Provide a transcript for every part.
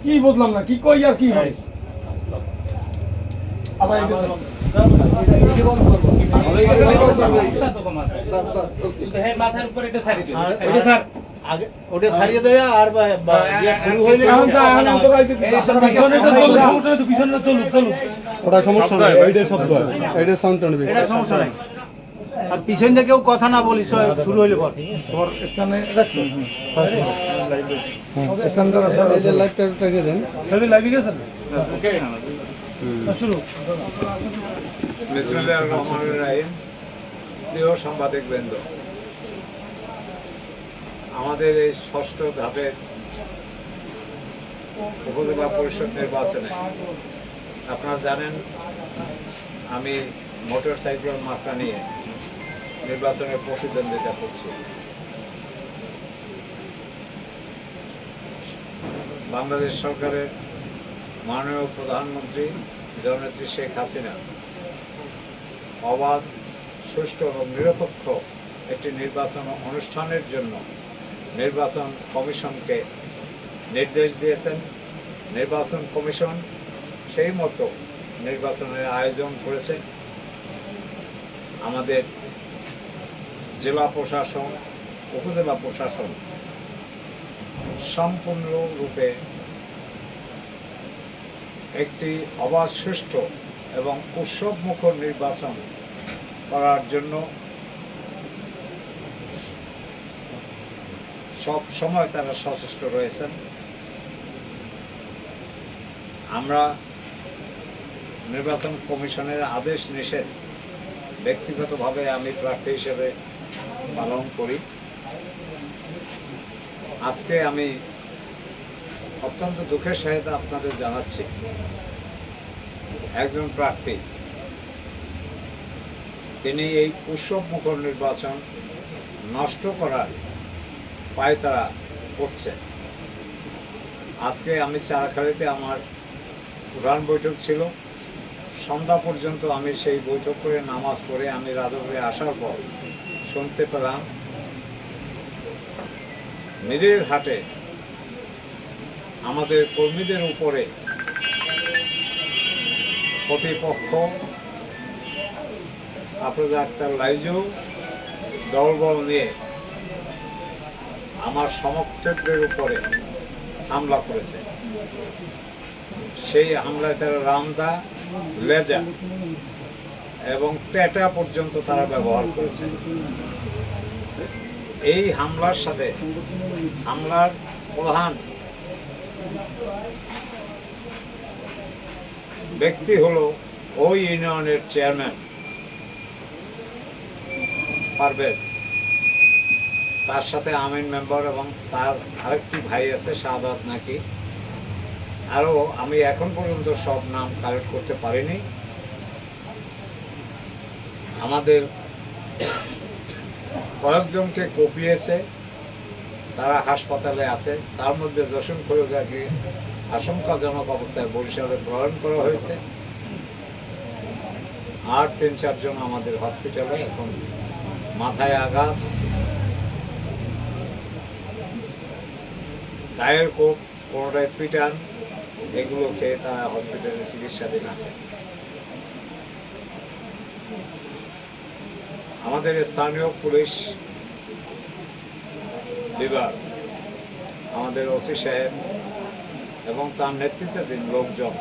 কি বুঝলাম না, কি কই আর কি হয় আবার মাথার উপরে এটা ছাড়ি দিন ওটা স্যার আগে ওটা ছাড়িয়ে দেয়া আর শুরু হইলে পিছনে চলুক ওটা সমস্যা নাই, এইটাই শব্দ হয়, এইটাই সাউন্ড টানবে। এটা সমস্যা নাই। আর পিছন দিয়ে কেউ কথা না বলি শুরু হইলে পর তোমার স্থানে রাখছো এই যে লাইভটা রেখে দেন। লাইভে গেছেন ওকে শুরু বিসমিল্লাহির রহমানির রহিম। প্রিয় সাংবাদিকবৃন্দ, আমাদের এই ষষ্ঠ ধাপের উপজেলা পরিষদ নির্বাচনে আপনারা জানেন আমি মোটরসাইকেল মার্কা নিয়ে নির্বাচনে প্রতিদ্বন্দ্বিতা করছি। বাংলাদেশ সরকারের মাননীয় প্রধানমন্ত্রী জননেত্রী শেখ হাসিনা অবাধ, সুষ্ঠু এবং নিরপেক্ষ একটি নির্বাচন অনুষ্ঠানের জন্য নির্বাচন কমিশনকে নির্দেশ দিয়েছেন। নির্বাচন কমিশন সেই মতো নির্বাচনের আয়োজন করেছে। আমাদের জেলা প্রশাসন, উপজেলা প্রশাসন সম্পূর্ণরূপে একটি অবাধ, সুষ্ঠু এবং উৎসবমুখর নির্বাচন করার জন্য সব সময় তারা সচেষ্ট রয়েছেন। আমরা নির্বাচন কমিশনের আদেশ নিষেধ ব্যক্তিগতভাবে আমি প্রার্থী হিসেবে পালন করি। আজকে আমি অত্যন্ত দুঃখের সাথে আপনাদের জানাচ্ছি, একজন প্রার্থী তিনি এই উৎসবমুখর নির্বাচন নষ্ট করার পায়তারা করছে। আজকে আমি চারাখালীতে আমার প্রধান বৈঠক ছিল, সন্ধ্যা পর্যন্ত আমি সেই বৈঠক করে নামাজ পড়ে আমি রাজপুরে আসার পর শুনতে পেলাম মিরের হাটে আমাদের কর্মীদের উপরে প্রতিপক্ষ আফরোজা আক্তার লাইজু দলবল নিয়ে আমার সমর্থকদের উপরে হামলা করেছে। সেই হামলায় তারা রামদা, লেজা এবং পেটা পর্যন্ত তারা ব্যবহার করেছে। এই হামলার সাথে হামলার প্রধান ব্যক্তি হলো ওই ইউনিয়নের চেয়ারম্যান পারভেজ, তার সাথে আমিন মেম্বার এবং তার আরেকটি ভাই আছে শাহাদাত নাকি, আরো আমি এখন পর্যন্ত সব নাম কালেক্ট করতে পারিনি। আমাদের কয়েকজনকে কুপিয়েছে, তারা হাসপাতালে আছে। তার মধ্যে জসিম খলিলকে আশঙ্কাজনক অবস্থায় বরিশালে প্রেরণ করা হয়েছে। আর ৩-৪ জন আমাদের হসপিটালে এখন মাথায় আঘাত, গায়ের কোপ, কোনোটায় পিটান, এগুলো খেয়ে তারা হসপিটালে চিকিৎসাধীন আছে। আমাদের স্থানীয় পুলিশ বিভাগ, আমাদের ওসি সাহেব এবং তার নেতৃত্বাধীন লোকজন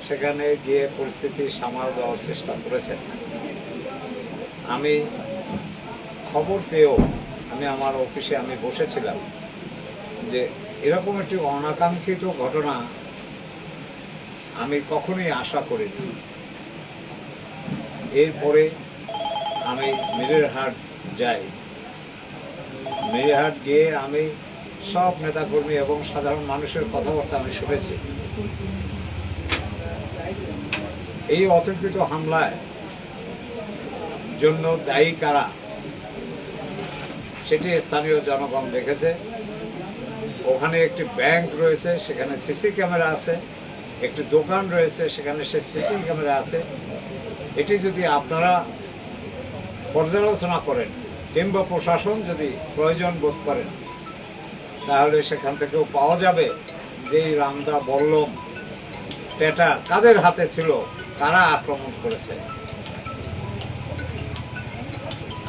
সেখানে গিয়ে পরিস্থিতি সামাল দেওয়ার চেষ্টা করেছেন। আমি খবর পেয়েও আমি আমার অফিসে আমি বসেছিলাম যে এরকম একটি অনাকাঙ্ক্ষিত ঘটনা আমি কখনোই আশা করিনি। এরপরে আমি মিরেরহাট যাই। মিরেরহাট গিয়ে আমি সব নেতাকর্মী এবং সাধারণ মানুষের কথাবার্তা আমি শুনেছি। এই অতর্কিত হামলায় জন্য দায়ী কারা সেটি স্থানীয় জনগণ দেখেছে। ওখানে একটি ব্যাংক রয়েছে, সেখানে সিসি ক্যামেরা আছে। একটি দোকান রয়েছে, সেখানে সে সিসি ক্যামেরা আছে। এটি যদি আপনারা পর্যালোচনা করেন কিংবা প্রশাসন যদি প্রয়োজন বোধ করেন, তাহলে সেখান থেকেও পাওয়া যাবে যেই রামদা বল্লম টেটা কাদের হাতে ছিল, কারা আক্রমণ করেছে।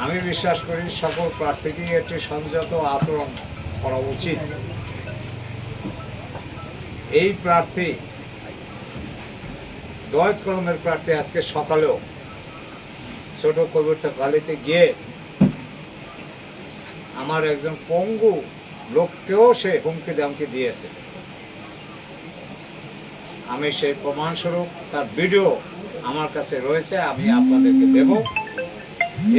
আমি বিশ্বাস করি সকল প্রার্থীকেই একটি সংযত আচরণ করা উচিত। এই প্রার্থী দয়াত কলমের প্রার্থী আজকে সকালেও ছোট কবিতা গালিতে গিয়ে আমার একজন পঙ্গু লোককেও সে হুমকি দামকি দিয়েছে। আমি সেই প্রমাণস্বরূপ তার ভিডিও আমার কাছে রয়েছে, আমি আপনাদেরকে দেব।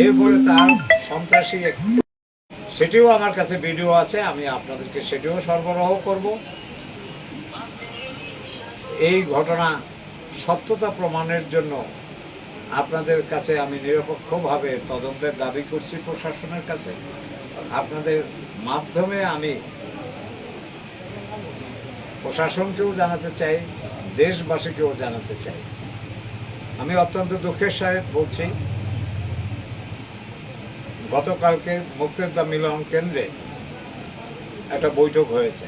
এরপরে তার সন্ত্রাসী সেটিও আমার কাছে ভিডিও আছে, আমি আপনাদেরকে সেটিও সরবরাহ করব। এই ঘটনা সত্যতা প্রমাণের জন্য আপনাদের কাছে আমি নিরপেক্ষভাবে তদন্তের দাবি করছি প্রশাসনের কাছে। আপনাদের মাধ্যমে আমি প্রশাসনকেও জানাতে চাই, দেশবাসীকেও জানাতে চাই। আমি অত্যন্ত দুঃখের সাথে বলছি, গতকালকে মুক্তিযোদ্ধা মিলন কেন্দ্রে একটা বৈঠক হয়েছে।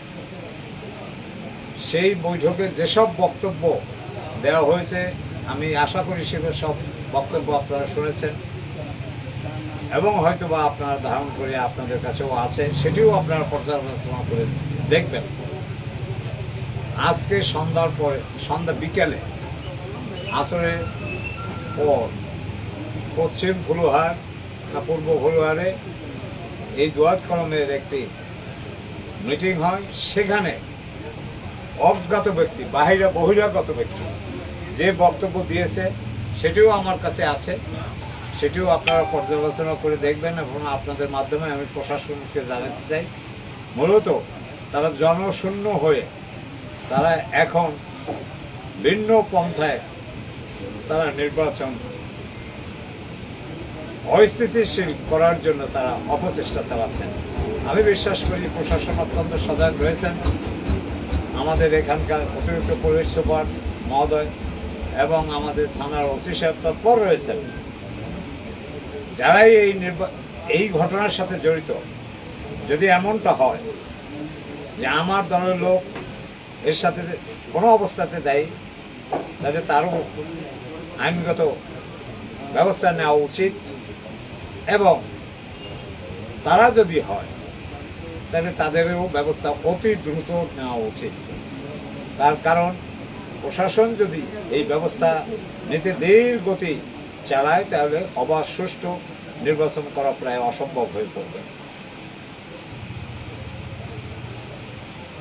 সেই বৈঠকে যেসব বক্তব্য দেওয়া হয়েছে আমি আশা করি সেগুলো সব বক্তব্য আপনারা শুনেছেন এবং হয়তো বা আপনারা ধারণ করে আপনাদের কাছেও আছে, সেটিও আপনারা পর্যালোচনা করে দেখবেন। আজকে সন্ধ্যা বিকেলে আসরের পর পশ্চিম ফুলুহার না পূর্ব ফুলুহারে এই দোয়াত কলমের একটি মিটিং হয়। সেখানে অজ্ঞাত ব্যক্তি, বহিরাগত ব্যক্তি যে বক্তব্য দিয়েছে সেটিও আমার কাছে আছে, সেটিও আপনারা পর্যালোচনা করে দেখবেন এবং আপনাদের মাধ্যমে আমি প্রশাসনকে জানাতে চাই। মূলত তারা জনশূন্য হয়ে তারা এখন ভিন্ন পন্থায় তারা নির্বাচন অস্থিতিশীল করার জন্য তারা অপচেষ্টা চালাচ্ছেন। আমি বিশ্বাস করি প্রশাসন অত্যন্ত সজাগ রয়েছেন। আমাদের এখানকার অতিরিক্ত পুলিশ সুপার মহোদয় এবং আমাদের থানার ওসি সাহেব তৎপর রয়েছেন। যারাই এই ঘটনার সাথে জড়িত, যদি এমনটা হয় যে আমার দলের লোক এর সাথে কোনো অবস্থাতে দেয়, তাহলে তারও আইনগত ব্যবস্থা নেওয়া উচিত এবং তারা যদি হয় তাহলে তাদেরও ব্যবস্থা অতি দ্রুত নেওয়া উচিত। তার কারণ প্রশাসন যদি এই ব্যবস্থা নিতে ধীর গতি চালায় তাহলে অবাধ সুষ্ঠু নির্বাচন করা প্রায় অসম্ভব হয়ে পড়বে।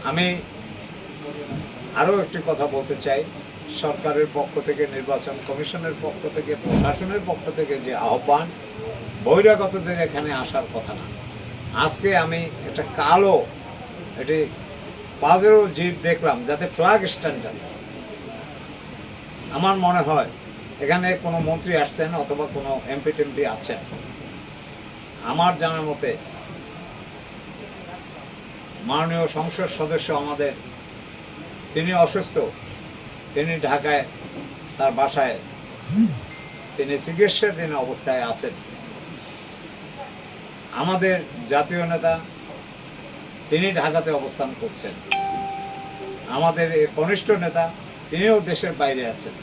আমি আরো একটি কথা বলতে চাই, সরকারের পক্ষ থেকে, নির্বাচন কমিশনের পক্ষ থেকে, প্রশাসনের পক্ষ থেকে যে আহ্বান, বহিরাগতদের এখানে আসার কথা না। আজকে আমি একটা কালো এটি পাজেরও জিপ দেখলাম যাতে ফ্ল্যাগ স্ট্যান্ড আছে। আমার মনে হয় এখানে কোনো মন্ত্রী আসছেন অথবা কোনো এমপি টেমপি আছেন। আমার জানার মতে মাননীয় সংসদ সদস্য আমাদের, তিনি অসুস্থ, তিনি ঢাকায় তার বাসায় তিনি চিকিৎসাধীন অবস্থায় আছেন। আমাদের জাতীয় নেতা তিনি ঢাকাতে অবস্থান করছেন। আমাদের কনিষ্ঠ নেতা তিনিও দেশের বাইরে আছেন।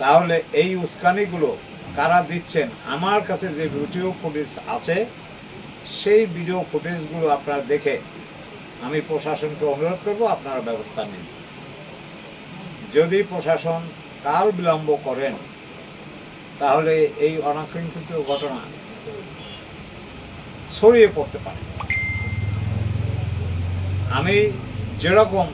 তাহলে এই উস্কানিগুলো কারা দিচ্ছেন? আমার কাছে যে ভিডিও ফুটেজ আছে সেই ভিডিও ফুটেজগুলো আপনারা দেখে আমি প্রশাসনকে অনুরোধ করব আপনারা ব্যবস্থা নিন। যদি প্রশাসন কাল বিলম্ব করেন তাহলে এই অনাকাঙ্ক্ষিত ঘটনা ছড়িয়ে পড়তে পারে। আমি যেরকম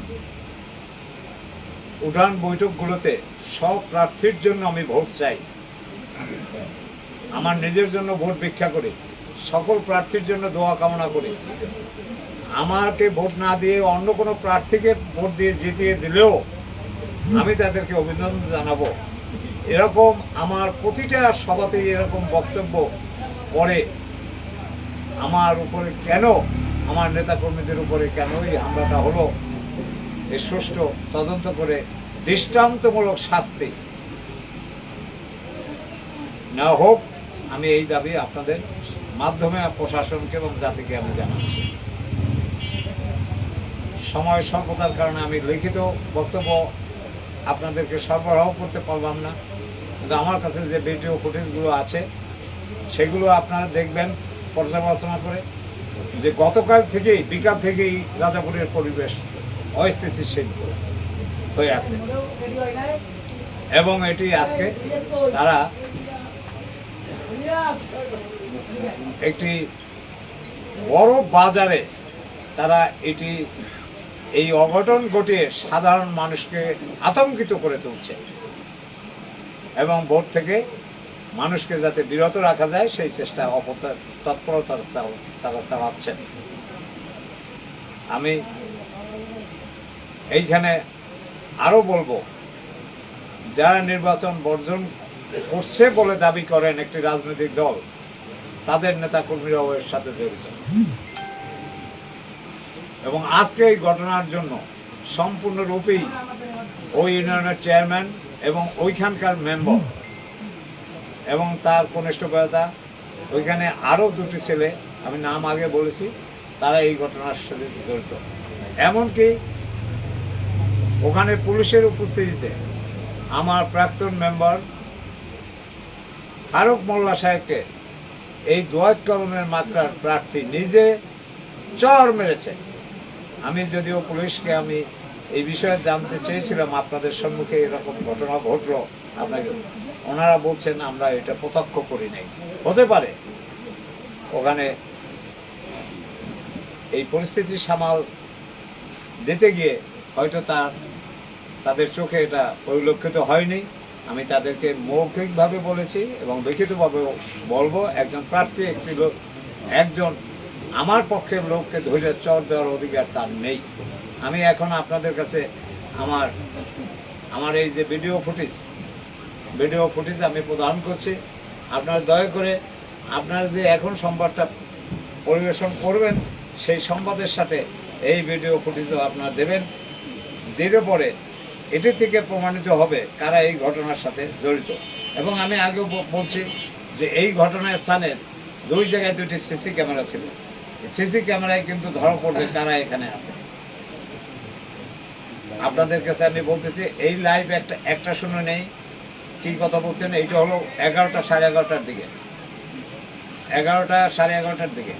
উঠান বৈঠকগুলোতে সব প্রার্থীর জন্য আমি ভোট চাই, আমার নিজের জন্য ভোট ভিক্ষা করি, সকল প্রার্থীর জন্য দোয়া কামনা করি, আমাকে ভোট না দিয়ে অন্য কোনো প্রার্থীকে ভোট দিয়ে জিতিয়ে দিলেও আমি তাদেরকে অভিনন্দন জানাবো। এরকম আমার প্রতিটা সভাতেই এরকম বক্তব্য পরে আমার উপরে কেন, আমার নেতাকর্মীদের উপরে কেন এই হামলাটা হলো, এই সুষ্ঠু তদন্ত করে দৃষ্টান্তমূলক শাস্তি নেওয়া হোক, আমি এই দাবি আপনাদের মাধ্যমে প্রশাসনকে এবং জাতিকে আমি জানাচ্ছি। সময় স্বল্পতার কারণে আমি লিখিত বক্তব্য আপনাদেরকে সরবরাহ করতে পারলাম না, কিন্তু আমার কাছে যে ভিডিও ফুটেজগুলো আছে সেগুলো আপনারা দেখবেন পর্যালোচনা করে যে গতকাল থেকেই বিকাল থেকেই রাজাপুরের পরিবেশ অস্থিতিশীল হয়ে আছে এবং এটি আজকে তারা একটি বড় বাজারে তারা এটি এই অঘটন ঘটিয়ে সাধারণ মানুষকে আতঙ্কিত করে তুলছে এবং ভোট থেকে মানুষকে যাতে বিরত রাখা যায় সেই চেষ্টা তৎপরতা তারা চালাচ্ছেন। আমি এইখানে আরো বলবো, যারা নির্বাচন বর্জন করছে বলে দাবি করেন একটি রাজনৈতিক দল, তাদের নেতা কর্মীরাও এর সাথে জড়িত এবং আজকে এই ঘটনার জন্য সম্পূর্ণরূপেই ওই ইউনিয়নের চেয়ারম্যান এবং ওইখানকার মেম্বার এবং তার কনিষ্ঠতা, ওইখানে আরো দুটি ছেলে, আমি নাম আগে বলেছি, তারা এই ঘটনার সাথে জড়িত। এমনকি ওখানে পুলিশের উপস্থিতিতে আমার প্রাক্তন মেম্বার ফারুক মোল্লা সাহেবকে এই দোয়াত কলমের মাত্রার প্রার্থী নিজে চর মেরেছে। আমি যদিও পুলিশকে আমি এই বিষয়ে জানতে চেয়েছিলাম, আপনাদের সম্মুখে এরকম ঘটনা ঘটলো, আপনাকে ওনারা বলছেন আমরা এটা প্রত্যক্ষ করি নাই। হতে পারে ওখানে এই পরিস্থিতি সামাল দিতে গিয়ে হয়তো তাদের চোখে এটা পরিলক্ষিত হয়নি। আমি তাদেরকে মৌখিকভাবে বলেছি এবং লিখিতভাবে বলবো, একজন প্রার্থী একজন আমার পক্ষের লোককে ধরে চর দেওয়ার অধিকার তার নেই। আমি এখন আপনাদের কাছে আমার এই যে ভিডিও ফুটেজ আমি প্রদান করছি। আপনারা দয়া করে আপনারা যে এখন সংবাদটা পরিবেশন করবেন সেই সংবাদের সাথে এই ভিডিও ফুটেজও আপনারা দেবেন। দিলে পরে এটি থেকে প্রমাণিত হবে কারা এই ঘটনার সাথে জড়িত। এবং আমি আগেও বলছি যে এই ঘটনার স্থানের দুই জায়গায় দুটি সিসি ক্যামেরা ছিল, সিসি ক্যামেরায় কিন্তু ধরা পড়বে কারা এখানে আছে। আপনাদের কাছে আমি বলতেছি, এই লাইভ একটা শুনে নেই কি কথা বলছেন। এইটা হলো 11টা সাড়ে 11টার দিকে, 11টা সাড়ে 11টার দিকে।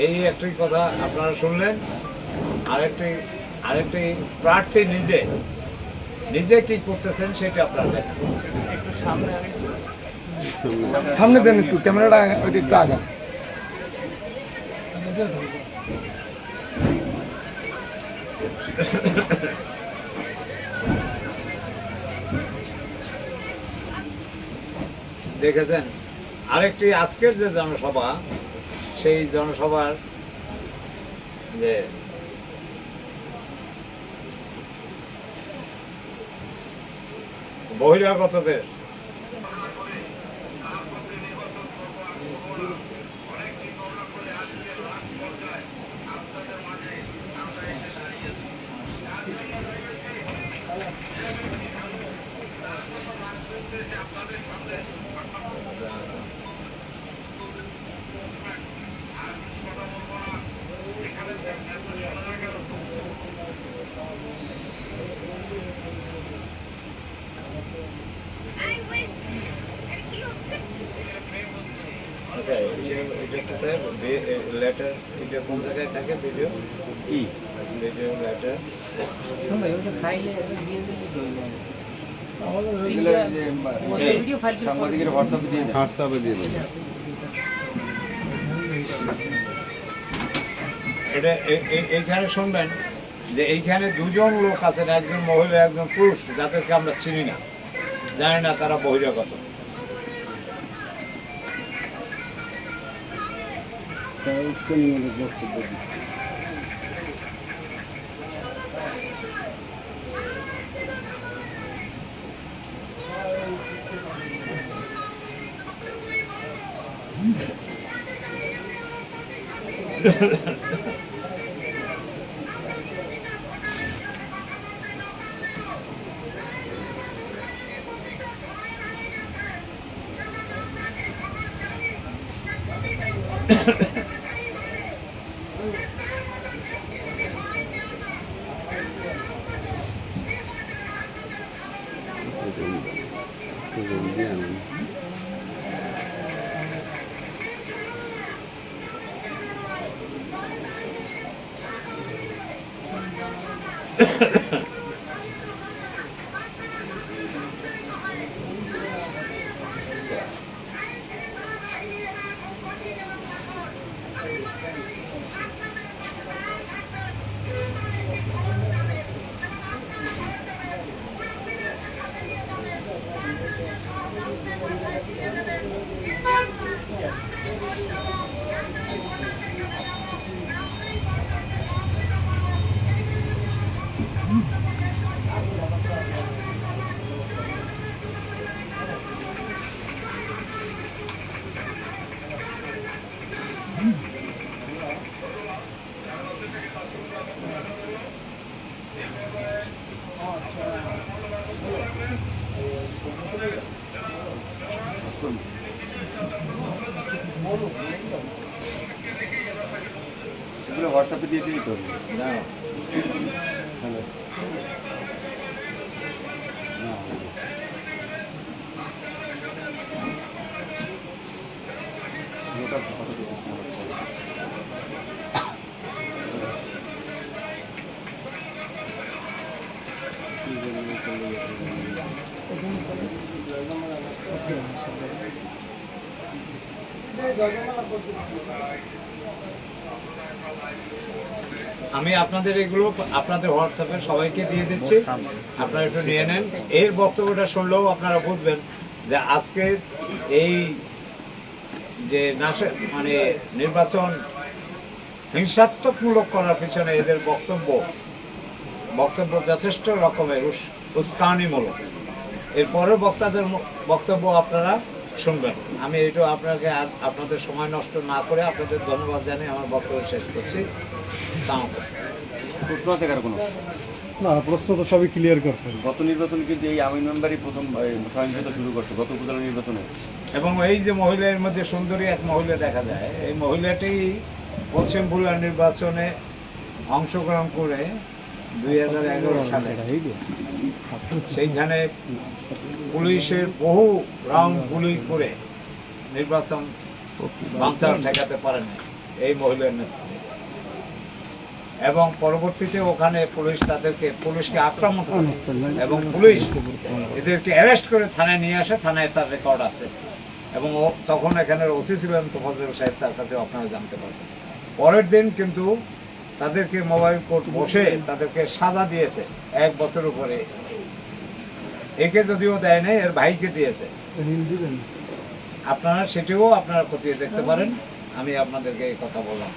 এই একটি কথা আপনারা শুনলেন। আরেকটি প্রার্থী নিজে কি করতেছেন সেটা আপনারা দেখেন। একটু সামনে সামনে দেন একটু, ক্যামেরাটা ওইটা একটু আগা। দেখেছেন আরেকটি আজকের যে জনসভা, সেই জনসভার যে বহিরাগতদের আচ্ছা, এটা লেটার এটা কোন জায়গায় থাকে? ভিডিও কি ভিডিও লেটার খাইলে দিয়ে দিলে সাংবাদিকের হোয়াটসঅ্যাপে দিয়ে দেন। হোয়াটসঅ্যাপে দিয়ে দেবেন। এটা এইখানে শুনবেন যে এইখানে দুজন লোক আছেন, একজন মহিলা একজন পুরুষ, যাদেরকে আমরা চিনি না, জানি না তারা বহিরাগত। এগুলো হোয়াটসঅ্যাপে দিয়ে দিই তো। না, হ্যালো। আমি আপনাদের এগুলো আপনাদের হোয়াটসঅ্যাপে সবাইকে দিয়ে দিচ্ছি, আপনারা একটু নিয়ে নেন। এর বক্তব্যটা শুনলেও আপনারা বুঝবেন যে আজকে এই যে মানে নির্বাচন হিংসাত্মকমূলক করার পিছনে এদের বক্তব্য যথেষ্ট রকমের উস্কানিমূলক। এরপরেও বক্তাদের বক্তব্য আপনারা শুনবেন। আমি এটা আপনাদের সময় নষ্ট না করে আপনাদের ধন্যবাদ জানিয়ে আমার বক্তব্য শেষ করছি। প্রশ্ন আছে কার কোনো? না, প্রশ্ন তো সবই ক্লিয়ার করছেন। গত নির্বাচনে কিন্তু এই আমিন মেম্বারই প্রথম সহিংসতা শুরু করছে গত উপজেলা নির্বাচনে। এবং এই যে মহিলার মধ্যে সুন্দরী এক মহিলা দেখা যায়, এই মহিলাটি পশ্চিম বুলা নির্বাচনে অংশগ্রহণ করে 2011 সালে সেইখানে পুলিশের বহু রাউন্ড গুলি করে নির্বাচন বানচাল ঠেকাতে পারেনি। এই মহিলার নেতৃত্বে, এবং পরবর্তীতে ওখানে পুলিশকে আক্রমণ করে এবং পুলিশ এদেরকে অ্যারেস্ট করে থানায় নিয়ে আসে। থানায় তার রেকর্ড আছে, এবং তখন এখানের ওসি ছিলেন তোফাজ্জল সাহেব, তার কাছে আপনারা জানতে পারবেন। পরের দিন কিন্তু তাদেরকে মোবাইল কোর্ট বসে তাদেরকে সাজা দিয়েছে 1 বছর উপরে। একে যদিও দেয় নাই, এর ভাইকে দিয়েছে। আপনারা সেটিও আপনারা খতিয়ে দেখতে পারেন। আমি আপনাদেরকে এই কথা বললাম।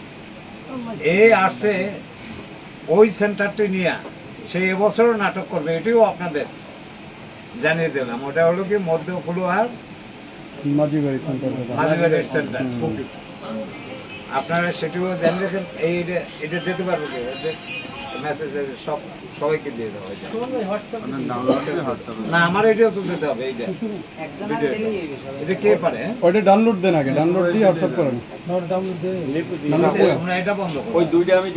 আসছে ওই সেন্টারটি নিয়ে সে এবছরও নাটক করবে, এটিও আপনাদের জানিয়ে দিলাম। ওটা হলো কি মধ্য ফুলুয়ার মাঝিবাড়ি সেন্টার। মাঝিবাড়ির সেন্টার। আপনারা সেটিও জানিয়ে রেখেন। এটা দিতে পারবো কি মেসেজ সবাইকে দিয়ে দেওয়া হয়। না, আমার এটাও তো দিতে হবে। এইটা এটা কে পারে? ওইটা ডাউনলোড দেন আগে, ডাউনলোড দিয়ে হোয়াটসঅ্যাপ করেন। নোট ডাউনলোড দিয়ে তোমরা এটা বন্ধ করো। ওই দুইটা আমি